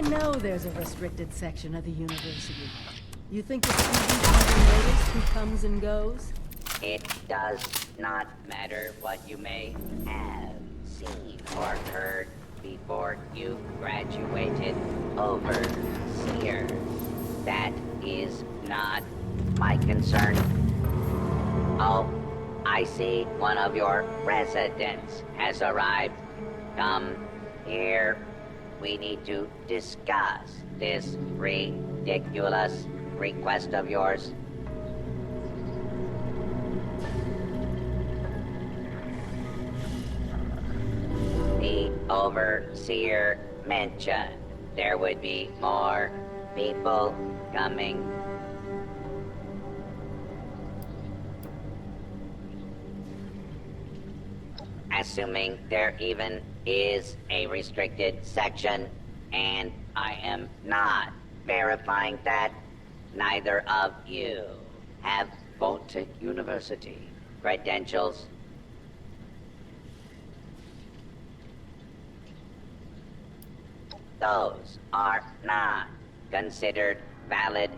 I know there's a restricted section of the university. You think the students haven't noticed who comes and goes? It does not matter what you may have seen or heard before you graduated, Overseer. That is not my concern. Oh, I see one of your residents has arrived. Come here. We need to discuss this ridiculous request of yours. The Overseer mentioned there would be more people coming. Assuming there even is a restricted section, and I am not verifying that, neither of you have Vault-Tec University credentials. Those are not considered valid.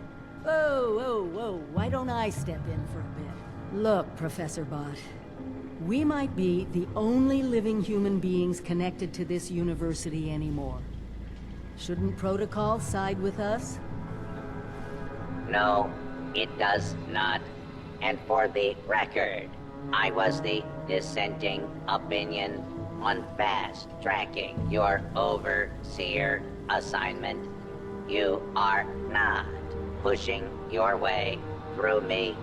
Whoa, whoa, whoa. Why don't I step in for a bit? Look, Professor Bott. We might be the only living human beings connected to this university anymore. Shouldn't protocol side with us? No, it does not. And for the record, I was the dissenting opinion on fast-tracking your Overseer assignment. You are not pushing your way through me.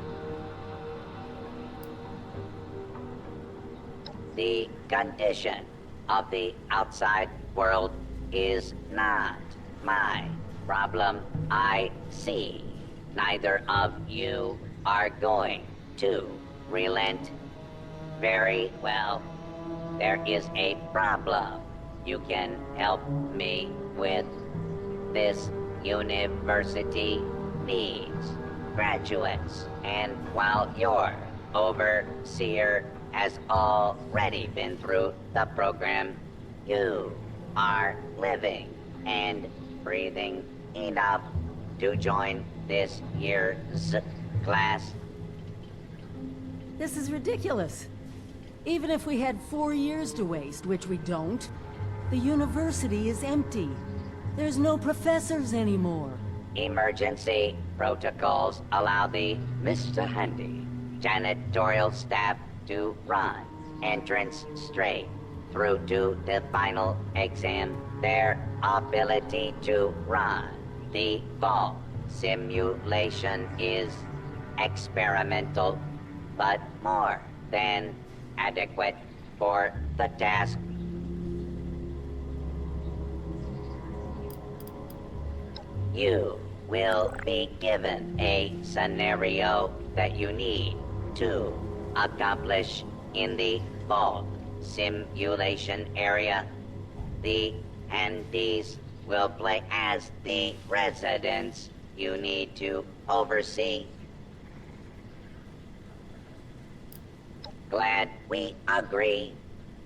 The condition of the outside world is not my problem. I see neither of you are going to relent. Very well. There is a problem you can help me with. This university needs graduates, and while your Overseer has already been through the program, you are living and breathing enough to join this year's class. This is ridiculous. Even if we had 4 years to waste, which we don't, the university is empty. There's no professors anymore. Emergency protocols allow the Mr. Handy janitorial staff to run entrance straight through to the final exam. Their ability to run the vault simulation is experimental, but more than adequate for the task. You will be given a scenario that you need to accomplish in the vault simulation area. The Handies will play as the residents you need to oversee. Glad we agree.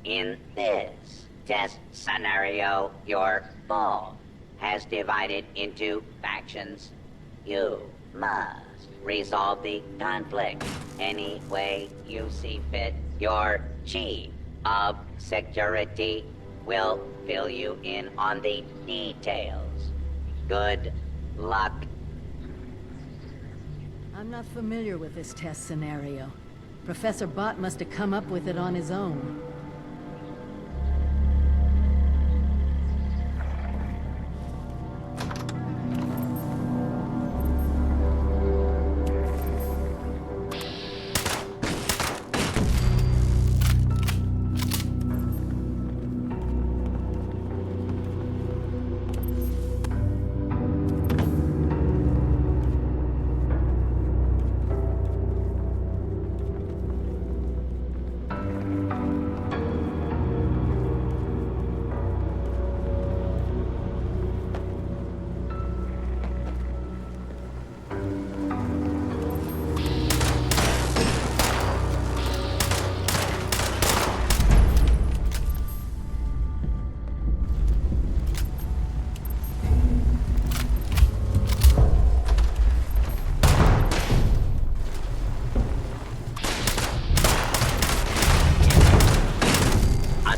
In this test scenario, your vault has divided into factions. You must resolve the conflict any way you see fit. Your chief of security will fill you in on the details. Good luck. I'm not familiar with this test scenario. Professor Bott must have come up with it on his own.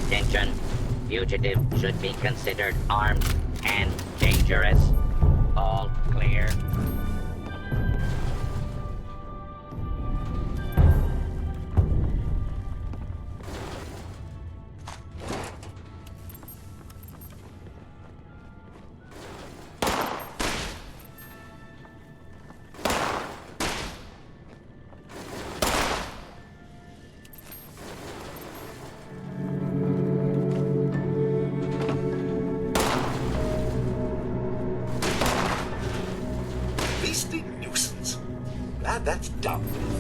Attention. Fugitive should be considered armed and dangerous. All clear. Beastly nuisance. Glad that's done with.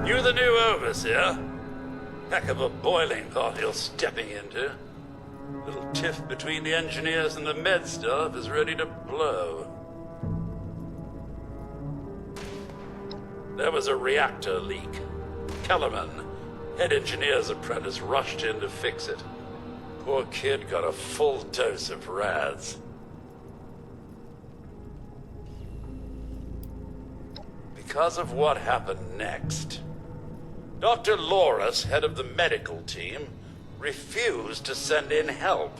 You the new overseer? Heck of a boiling pot you're stepping into. Little tiff between the engineers and the med staff is ready to blow. There was a reactor leak. Kellerman, head engineer's apprentice, rushed in to fix it. Poor kid got a full dose of rads. Because of what happened next, Dr. Loris, head of the medical team, refused to send in help.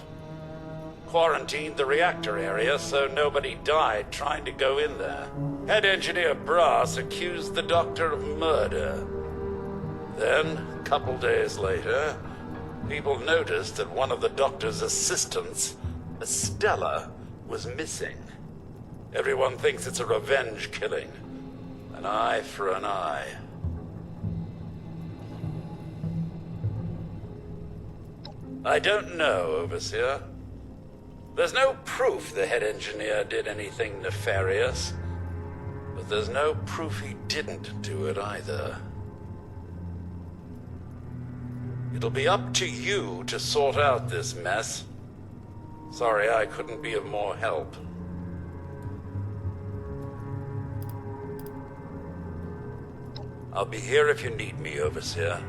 Quarantined the reactor area so nobody died trying to go in there. Head engineer Brass accused the doctor of murder. Then, a couple days later, people noticed that one of the doctor's assistants, Estella, was missing. Everyone thinks it's a revenge killing. An eye for an eye. I don't know, Overseer. There's no proof the head engineer did anything nefarious, but there's no proof he didn't do it either. It'll be up to you to sort out this mess. Sorry I couldn't be of more help. I'll be here if you need me, Overseer.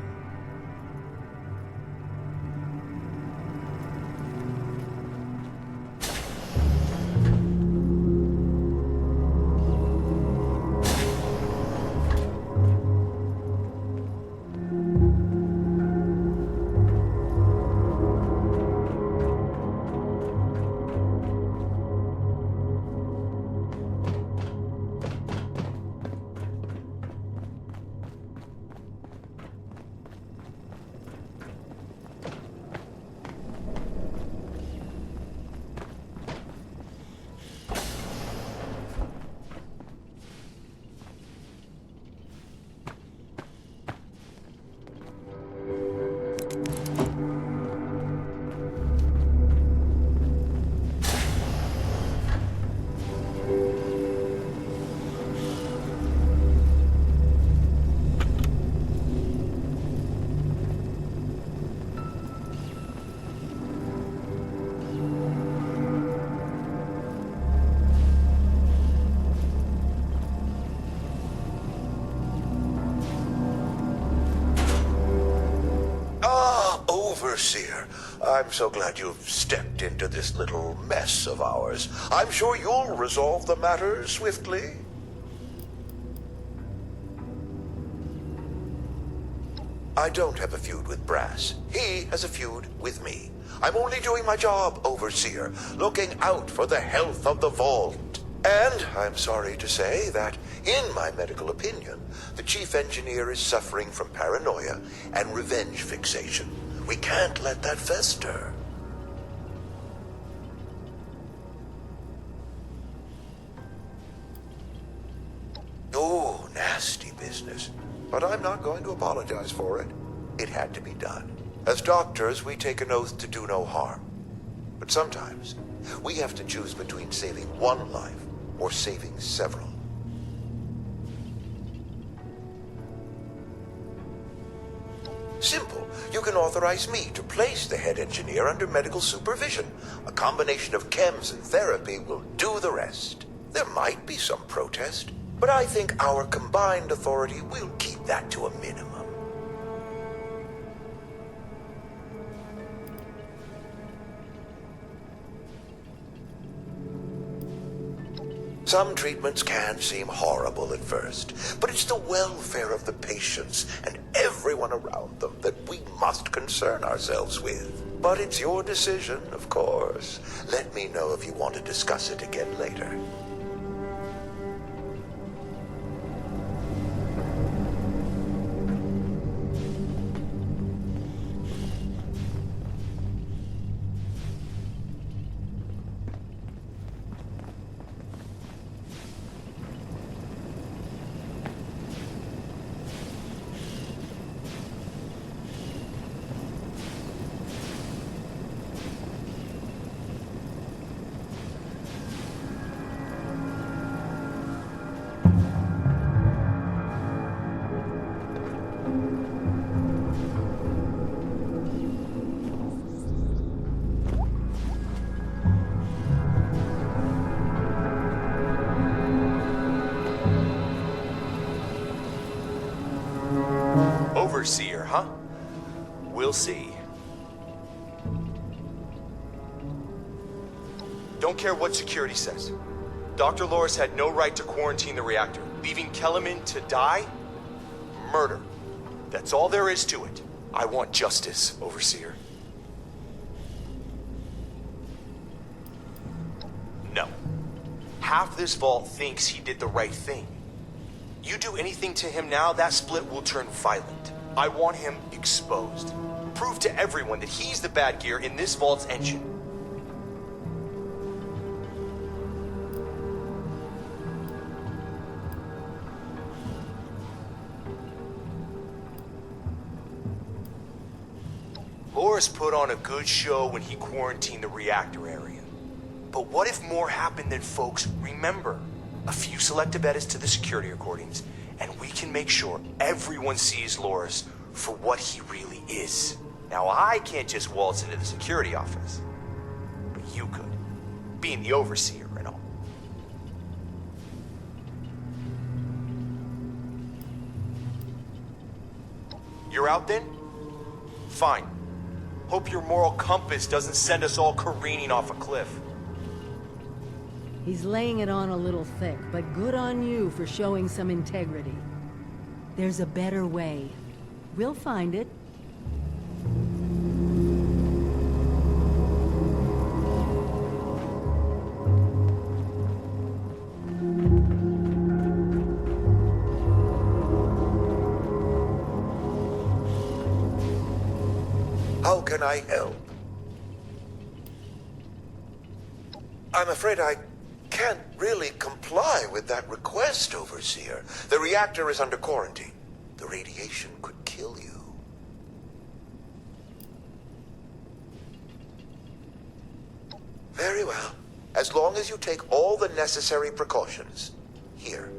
Overseer, I'm so glad you've stepped into this little mess of ours. I'm sure you'll resolve the matter swiftly. I don't have a feud with Brass. He has a feud with me. I'm only doing my job, Overseer, looking out for the health of the vault. And I'm sorry to say that, in my medical opinion, the chief engineer is suffering from paranoia and revenge fixation. We can't let that fester. Oh, nasty business. but I'm not going to apologize for it. It had to be done. As doctors, we take an oath to do no harm. But sometimes, we have to choose between saving one life or saving several. Simple. You can authorize me to place the head engineer under medical supervision. A combination of chems and therapy will do the rest. There might be some protest, but I think our combined authority will keep that to a minimum. Some treatments can seem horrible at first, but it's the welfare of the patients and everyone around them that we must concern ourselves with. But it's your decision, of course. Let me know if you want to discuss it again later. Overseer, huh? We'll see. Don't care what security says. Dr. Loris had no right to quarantine the reactor. Leaving Kellerman to die? Murder. That's all there is to it. I want justice, Overseer. No. Half this vault thinks he did the right thing. You do anything to him now, that split will turn violent. I want him exposed. Prove to everyone that he's the bad gear in this vault's engine. Loris put on a good show when he quarantined the reactor area. But what if more happened than folks remember? A few selective edits to the security recordings, and we can make sure everyone sees Loris for what he really is. Now, I can't just waltz into the security office, but you could, being the overseer and all. You're out then? Fine. Hope your moral compass doesn't send us all careening off a cliff. He's laying it on a little thick, but good on you for showing some integrity. There's a better way. We'll find it. How can I help? I'm afraid I can't really comply with that request, Overseer. The reactor is under quarantine. The radiation could kill you. Very well. As long as you take all the necessary precautions. Here.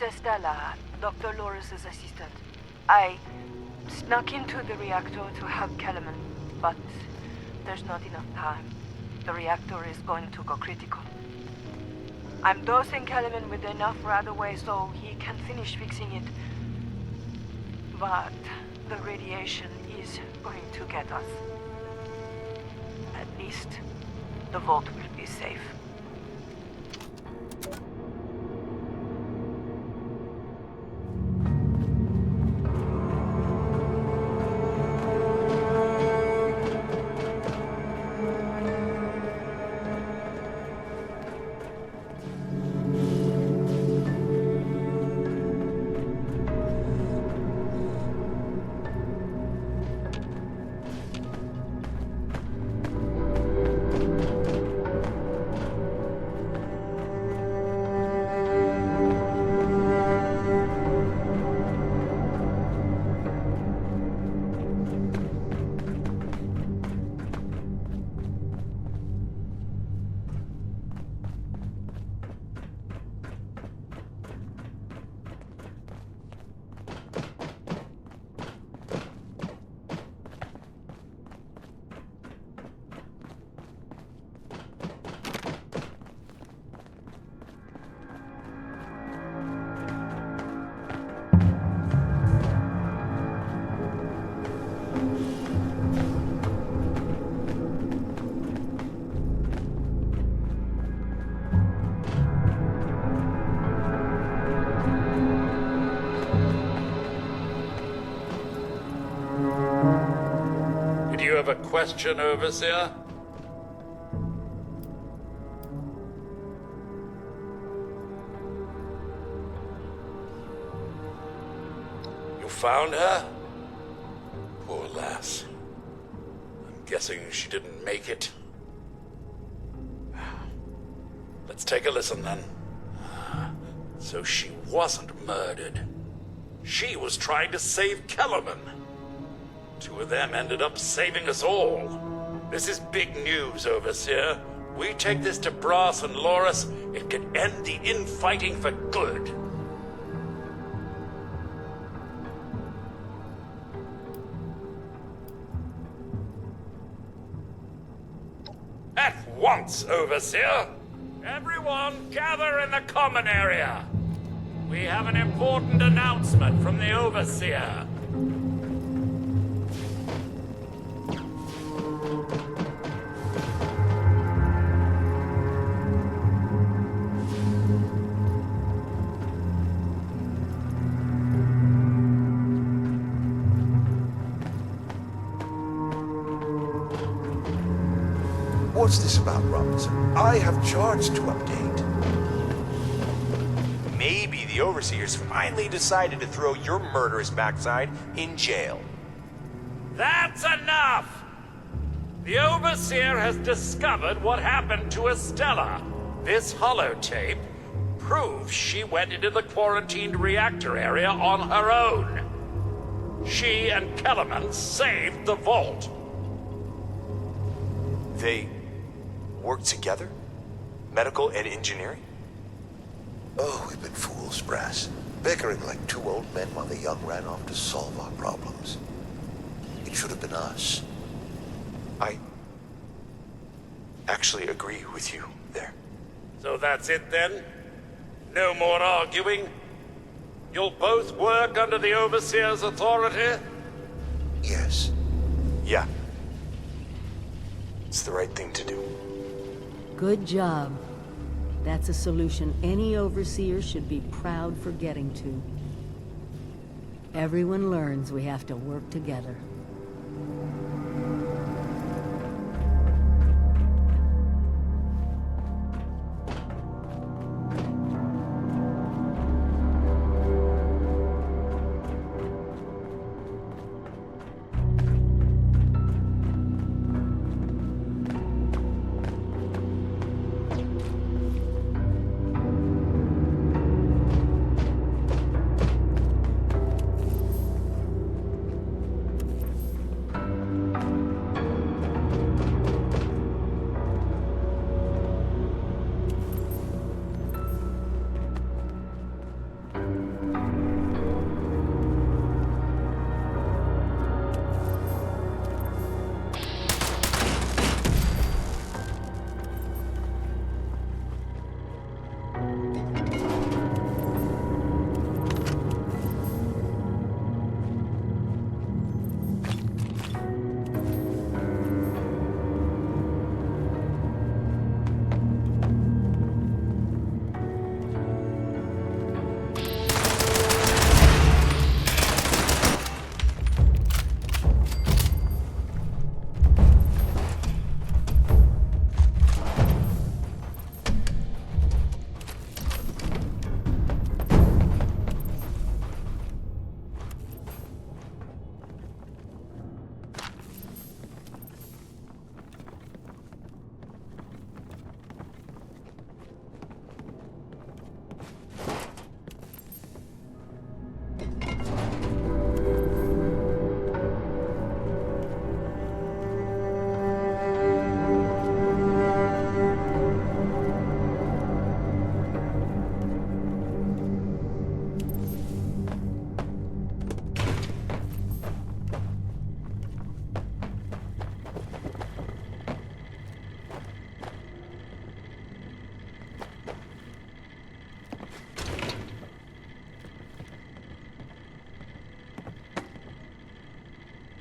Estella, Dr. Loris' assistant. I snuck into the reactor to help Kellerman, but there's not enough time. The reactor is going to go critical. I'm dosing Kellerman with enough right away so he can finish fixing it. But the radiation is going to get us. At least the vault will be safe. Did you have a question, Overseer? You found her? Poor lass. I'm guessing she didn't make it. Let's take a listen then. So she wasn't murdered. She was trying to save Kellerman. Two of them ended up saving us all. This is big news, Overseer. We take this to Brass and Loris, it could end the infighting for good. At once, Overseer! Everyone gather in the common area. We have an important announcement from the Overseer. What's this about, Robinson? I have charts to update. Maybe the Overseers finally decided to throw your murderous backside in jail. That's enough! The Overseer has discovered what happened to Estella. This holotape proves she went into the quarantined reactor area on her own. She and Kellerman saved the vault. They work together? Medical and engineering? Oh, we've been fools, Brass. Bickering like two old men while the young ran off to solve our problems. It should have been us. I actually agree with you there. So that's it then? No more arguing? You'll both work under the Overseer's authority? Yes. Yeah. It's the right thing to do. Good job. That's a solution any overseer should be proud for getting to. Everyone learns we have to work together.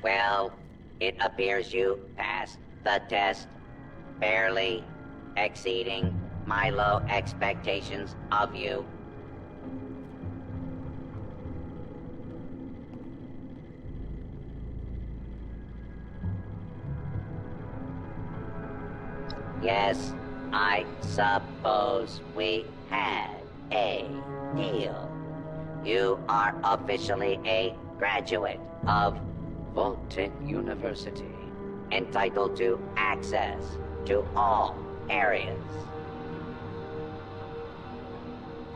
Well, it appears you passed the test, barely exceeding my low expectations of you. Yes, I suppose we had a deal. You are officially a graduate of Vault-Tec University, entitled to access to all areas.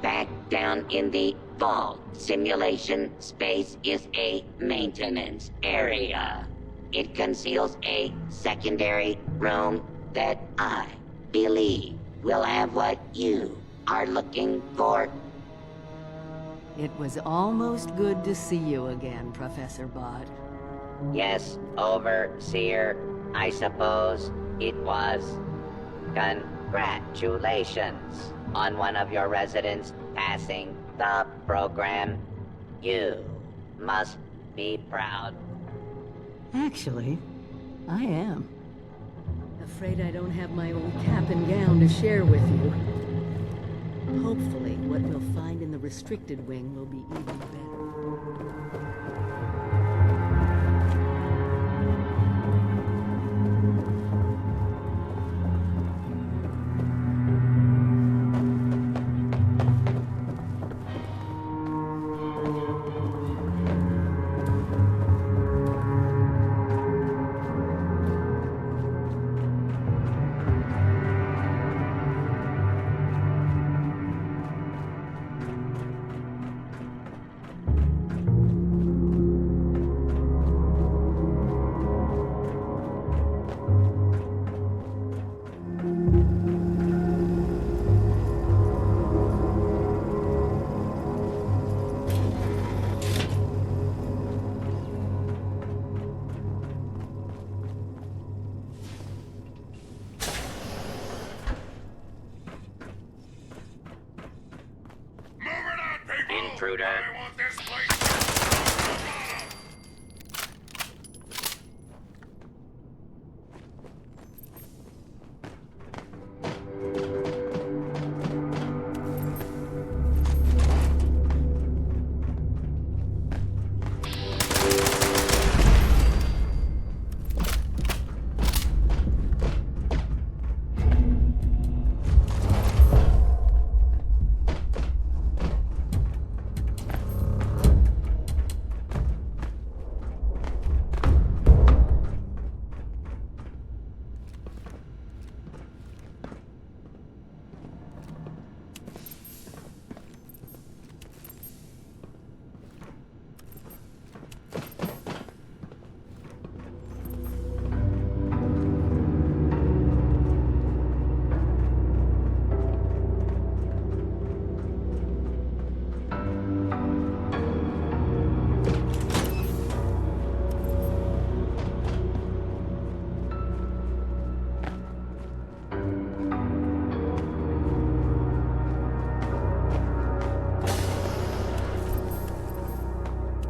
Back down in the vault, simulation space is a maintenance area. It conceals a secondary room that I believe will have what you are looking for. It was almost good to see you again, Professor Bott. Yes, Overseer, I suppose it was. Congratulations on one of your residents passing the program. You must be proud. Actually, I am. Afraid I don't have my old cap and gown to share with you. Hopefully, what we'll find in the restricted wing will be even better. Intruder. I want this place.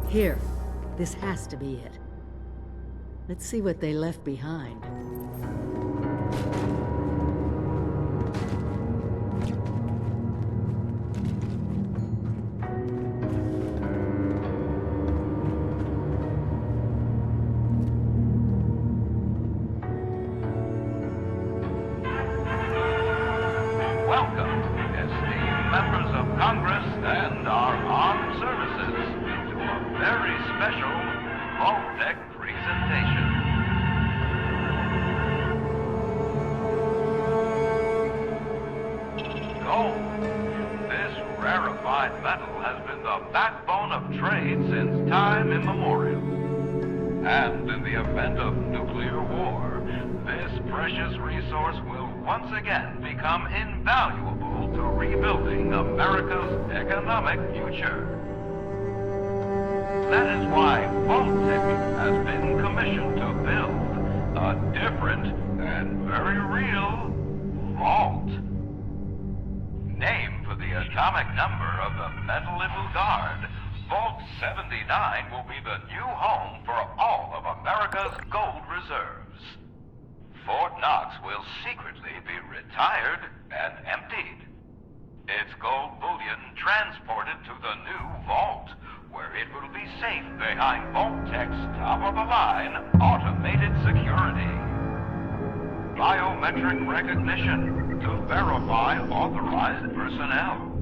Here. This has to be it. Let's see what they left behind. Welcome, esteemed members of Congress and our armed services, to a very special Vault-Tec presentation. Gold. This rarefied metal has been the backbone of trade since time immemorial. And in the event of nuclear war, this precious resource will once again become invaluable to rebuilding America's economic future. That is why Vault-Tec has been commissioned to build a different and very real vault. Named for the atomic number of the Metal Little Guard, Vault 79 will be the new home for all of America's gold reserves. Fort Knox will secretly be retired and emptied. Its gold bullion transported to the new vault, where it will be safe behind Vault-Tech's top-of-the-line automated security. Biometric recognition to verify authorized personnel.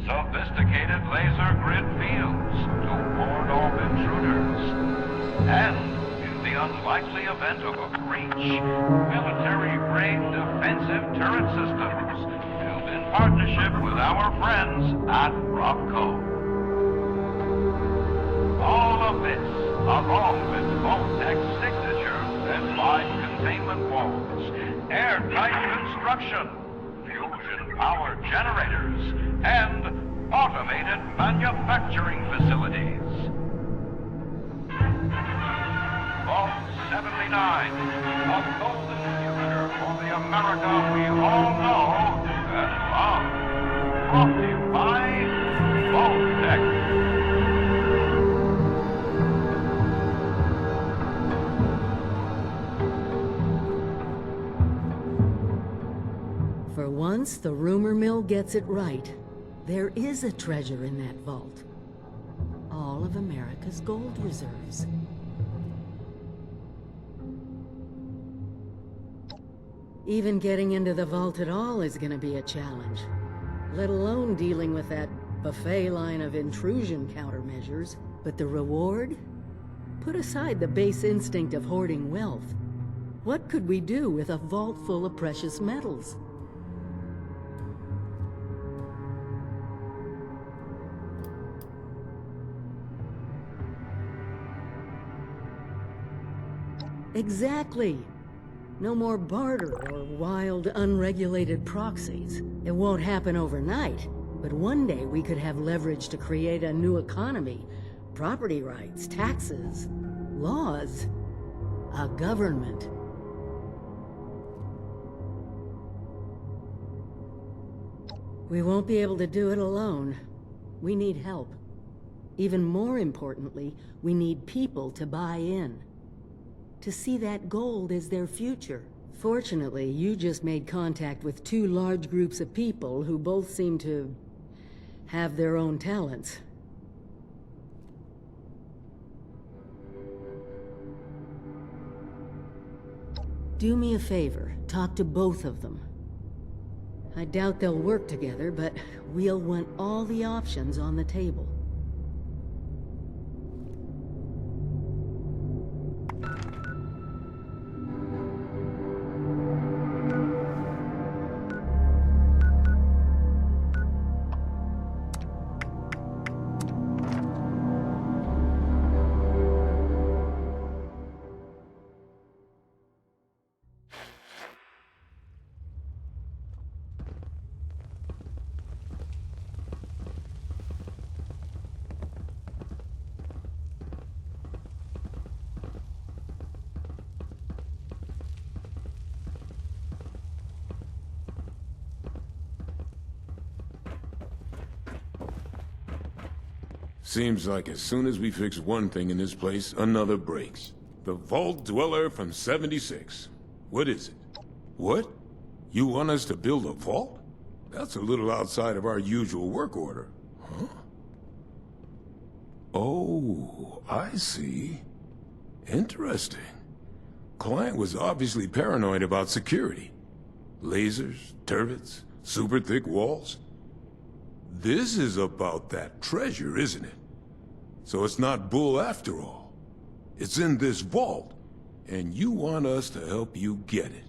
Sophisticated laser grid fields to ward off intruders. And, in the unlikely event of a breach, military-grade defensive turret systems built in partnership with our friends at Robco. All of this, along with Vault-Tech's signature and live containment walls, airtight construction, fusion power generators, and automated manufacturing facilities. Vault 79, a golden future for the America we all know and love. Brought to you by Vault-Tech. For once, the rumor mill gets it right. There is a treasure in that vault. All of America's gold reserves. Even getting into the vault at all is gonna be a challenge. Let alone dealing with that buffet line of intrusion countermeasures. But the reward? Put aside the base instinct of hoarding wealth. What could we do with a vault full of precious metals? Exactly. No more barter or wild, unregulated proxies. It won't happen overnight, but one day we could have leverage to create a new economy. Property rights, taxes, laws, a government. We won't be able to do it alone. We need help. Even more importantly, we need people to buy in. To see that gold as their future. Fortunately, you just made contact with two large groups of people who both seem to have their own talents. Do me a favor, talk to both of them. I doubt they'll work together, but we'll want all the options on the table. Seems like as soon as we fix one thing in this place, another breaks. The Vault Dweller from 76. What is it? What? You want us to build a vault? That's a little outside of our usual work order. Huh? Oh, I see. Interesting. Client was obviously paranoid about security. Lasers, turrets, super thick walls. This is about that treasure, isn't it? So it's not bull after all. It's in this vault, and you want us to help you get it.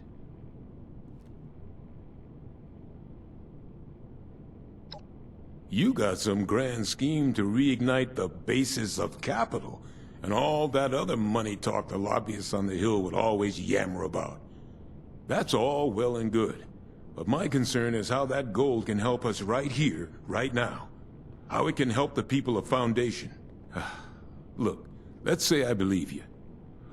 You got some grand scheme to reignite the basis of capital, and all that other money talk the lobbyists on the Hill would always yammer about. That's all well and good. But my concern is how that gold can help us right here, right now. How it can help the people of Foundation. Look, let's say I believe you.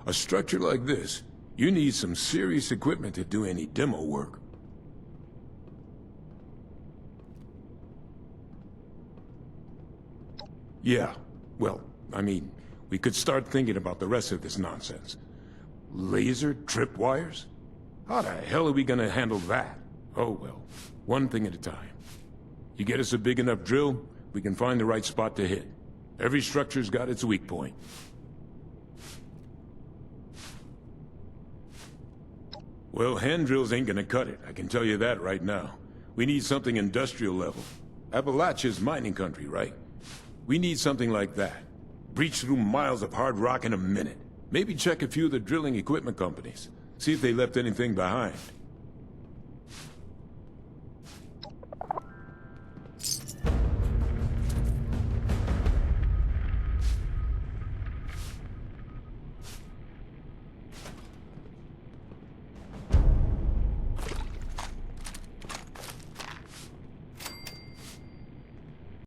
A structure like this, you need some serious equipment to do any demo work. Yeah, well, I mean, we could start thinking about the rest of this nonsense. Laser tripwires? How the hell are we gonna handle that? Oh well, one thing at a time. You get us a big enough drill, we can find the right spot to hit. Every structure's got its weak point. Well, hand drills ain't gonna cut it, I can tell you that right now. We need something industrial level. Appalachia's mining country, right? We need something like that. Breach through miles of hard rock in a minute. Maybe check a few of the drilling equipment companies. See if they left anything behind.